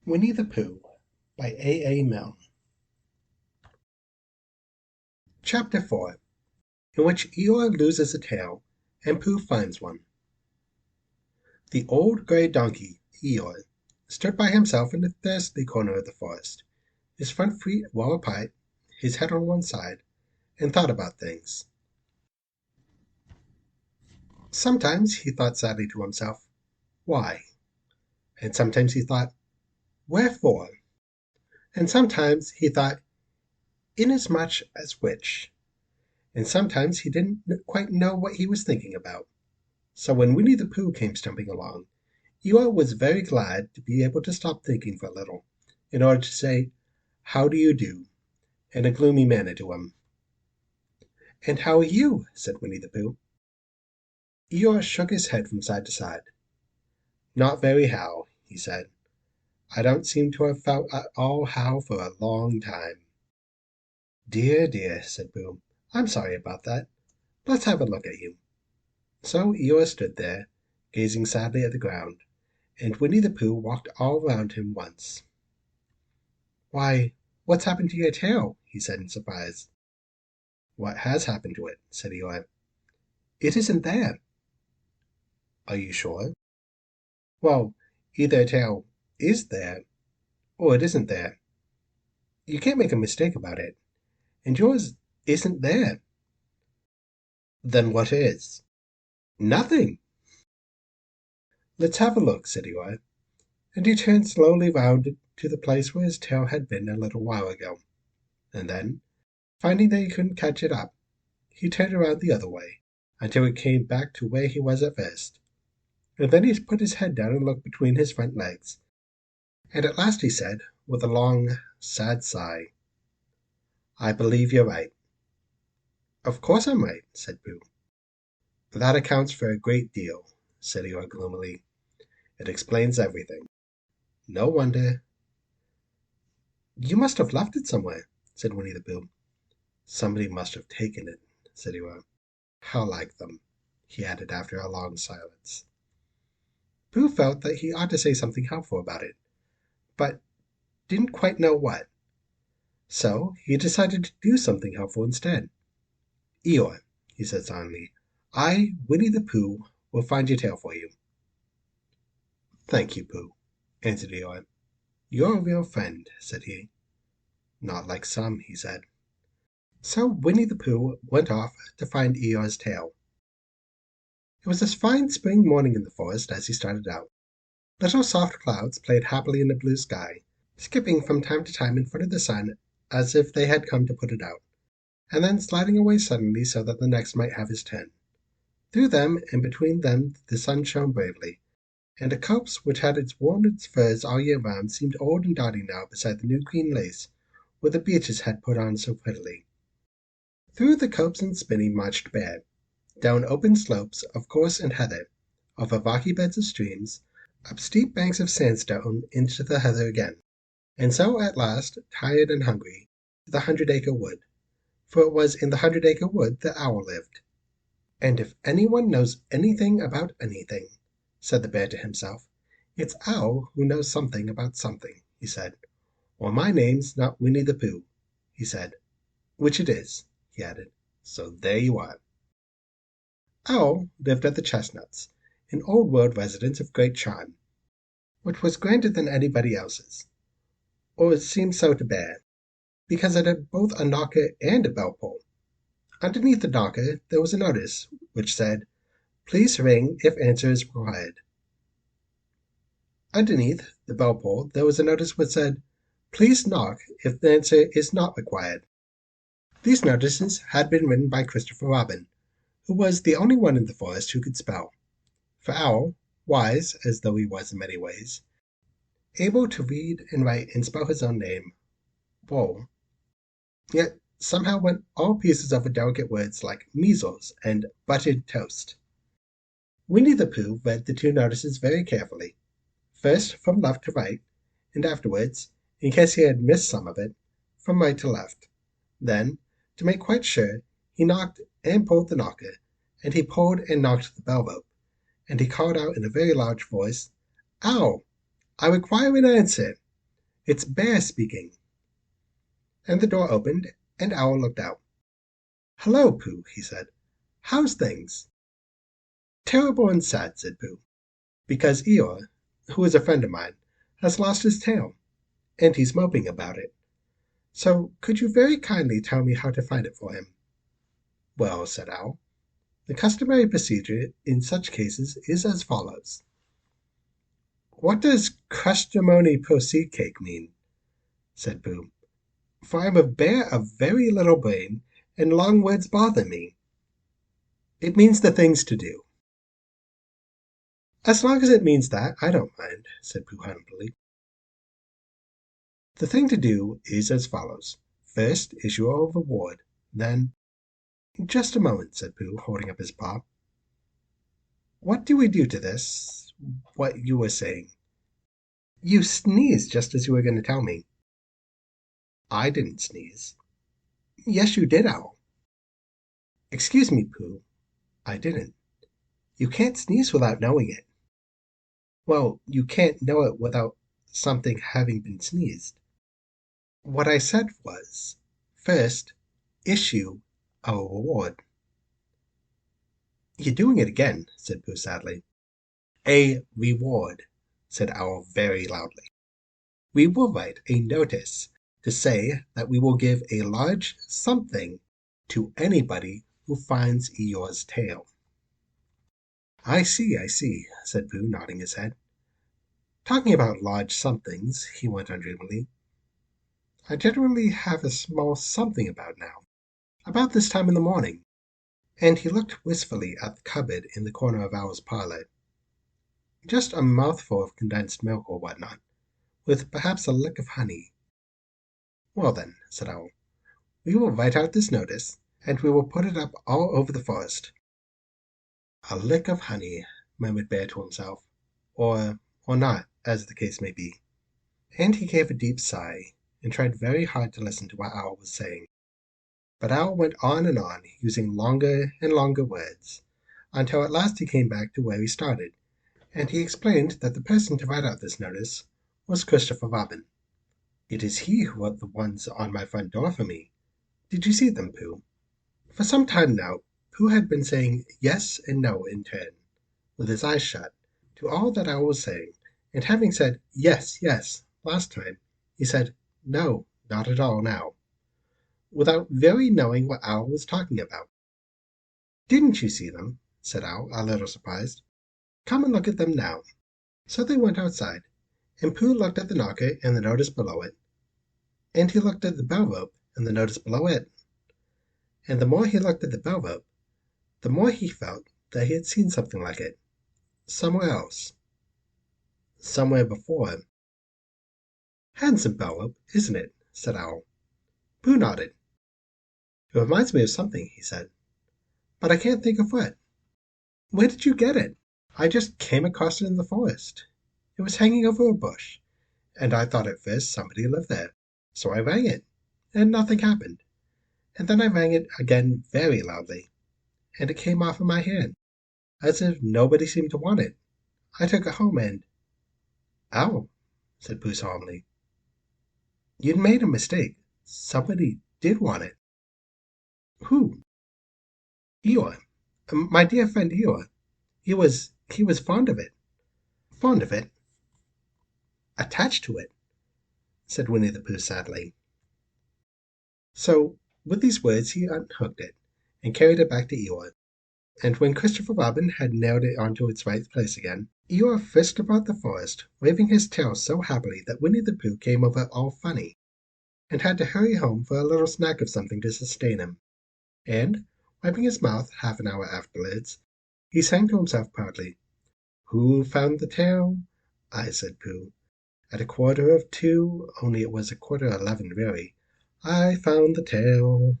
Winnie-the-Pooh by A. Milne. Chapter 4, in which Eeyore loses a tail and Pooh finds one. The old gray donkey, Eeyore, stood by himself in the thirsty corner of the forest, his front feet well apart, his head on one side, and thought about things. Sometimes he thought sadly to himself, "Why?" And sometimes he thought, "Wherefore?" And sometimes he thought, "Inasmuch as which?" And sometimes he didn't quite know what he was thinking about. So when Winnie-the-Pooh came stumping along, Eeyore was very glad to be able to stop thinking for a little, in order to say, "How do you do?" in a gloomy manner to him. "And how are you?" said Winnie-the-Pooh. Eeyore shook his head from side to side. "Not very how," he said. "I don't seem to have felt at all how for a long time." "Dear, dear," said Pooh. "I'm sorry about that. Let's have a look at you." So Eeyore stood there, gazing sadly at the ground, and Winnie-the-Pooh walked all round him once. "Why, what's happened to your tail?" he said in surprise. "What has happened to it?" said Eeyore. "It isn't there." "Are you sure?" "Well, either a tail is there, or it isn't there. You can't make a mistake about it, and yours isn't there." "Then what is?" "Nothing." "Let's have a look," said Eeyore, and he turned slowly round to the place where his tail had been a little while ago, and then, finding that he couldn't catch it up, he turned around the other way, until he came back to where he was at first, and then he put his head down and looked between his front legs, and at last he said, with a long, sad sigh, "I believe you're right." "Of course I'm right," said Pooh. "That accounts for a great deal," said Eeyore gloomily. "It explains everything. No wonder—" "You must have left it somewhere," said Winnie-the-Pooh. "Somebody must have taken it," said Eeyore. "How like them," he added after a long silence. Pooh felt that he ought to say something helpful about it, but didn't quite know what. So he decided to do something helpful instead. "Eeyore," he said solemnly, "I, Winnie-the-Pooh, will find your tail for you." "Thank you, Pooh," answered Eeyore. "You're a real friend," said he. "Not like some," he said. So Winnie-the-Pooh went off to find Eeyore's tail. It was a fine spring morning in the forest as he started out. Little soft clouds played happily in the blue sky, skipping from time to time in front of the sun as if they had come to put it out, and then sliding away suddenly so that the next might have his turn. Through them and between them the sun shone bravely, and the copse which had worn its furs all year round seemed old and dotty now beside the new green lace which the beeches had put on so prettily. Through the copse and spinney marched Bear, down open slopes of gorse and heather, over rocky beds of streams, up steep banks of sandstone into the heather again, and so at last, tired and hungry, to the 100-acre wood, for it was in the 100-acre wood that Owl lived. "And if anyone knows anything about anything," said the Bear to himself, "it's Owl who knows something about something," he said. "Or my name's not Winnie-the-Pooh," he said. "Which it is," he added. "So there you are." Owl lived at the Chestnuts, an old-world residence of great charm, which was grander than anybody else's, or it seemed so to Bear, because it had both a knocker and a bell-pull. Underneath the knocker there was a notice which said, "Please ring if answer is required." Underneath the bell-pull there was a notice which said, "Please knock if the answer is not required." These notices had been written by Christopher Robin, who was the only one in the forest who could spell. For Owl, wise as though he was in many ways, able to read and write and spell his own name, Bull, yet somehow went all pieces over delicate words like measles and buttered toast. Winnie-the-Pooh read the two notices very carefully, first from left to right, and afterwards, in case he had missed some of it, from right to left. Then, to make quite sure, he knocked and pulled the knocker, and he pulled and knocked the bell rope, and he called out in a very large voice, "Owl, I require an answer." It's Bear speaking." And the door opened, and Owl looked out. "Hello, Pooh," he said. "How's things?" "Terrible and sad," said Pooh, "because Eeyore, who is a friend of mine, has lost his tail, and he's moping about it. So could you very kindly tell me how to find it for him?" "Well," said Owl, "the customary procedure in such cases is as follows." "What does crustamony proceed cake mean?" said Pooh. "For I'm a bear of very little brain, and long words bother me." "It means the things to do." "As long as it means that, I don't mind," said Pooh humbly. "The thing to do is as follows. First issue a reward, then—" "Just a moment," said Pooh, holding up his paw. "What do we do to this—what you were saying? You sneezed just as you were going to tell me." "I didn't sneeze." "Yes, you did, Owl." "Excuse me, Pooh, I didn't. You can't sneeze without knowing it." "Well, you can't know it without something having been sneezed." "What I said was, first issue a reward." "You're doing it again," said Pooh sadly. "A reward," said Owl very loudly. "We will write a notice to say that we will give a large something to anybody who finds Eeyore's tail." I see," said Pooh, nodding his head. "Talking about large somethings," he went on dreamily, "I generally have a small something about now, about this time in the morning." And he looked wistfully at the cupboard in the corner of Owl's parlor. "Just a mouthful of condensed milk or whatnot, with perhaps a lick of honey." "Well then," said Owl, "we will write out this notice, and we will put it up all over the forest." "A lick of honey," murmured Bear to himself, or not, as the case may be. And he gave a deep sigh, and tried very hard to listen to what Owl was saying. But Owl went on and on, using longer and longer words, until at last he came back to where he started, and he explained that the person to write out this notice was Christopher Robin. "It is he who wrote the ones on my front door for me. Did you see them, Pooh?" For some time now, Pooh had been saying yes and no in turn, with his eyes shut, to all that Owl was saying, and having said yes, yes, last time, he said no, not at all now, without very knowing what Owl was talking about. "Didn't you see them?" said Owl, a little surprised. "Come and look at them now." So they went outside, and Pooh looked at the knocker and the notice below it, and he looked at the bell rope and the notice below it, and the more he looked at the bell rope, the more he felt that he had seen something like it, somewhere else, somewhere before. "Handsome bell rope, isn't it?" said Owl. Pooh nodded. "It reminds me of something," he said, "but I can't think of what." "Where did you get it?" "I just came across it in the forest. It was hanging over a bush, and I thought at first somebody lived there. So I rang it, and nothing happened. And then I rang it again very loudly, and it came off in my hand, as if nobody seemed to want it. I took it home and—" "Ow," said Pooh solemnly. "You'd made a mistake. Somebody did want it." "Who?" "Eeyore. My dear friend Eeyore. He was fond of it." "Fond of it?" "Attached to it," said Winnie-the-Pooh sadly. So with these words he unhooked it, and carried it back to Eeyore. And when Christopher Robin had nailed it onto its right place again, Eeyore frisked about the forest, waving his tail so happily that Winnie-the-Pooh came over all funny, and had to hurry home for a little snack of something to sustain him. And, wiping his mouth half an hour afterwards, he sang to himself proudly, "Who found the tail?" "I," said Pooh. "At 1/4 of 2, only it was 1/4 11 really, I found the tail."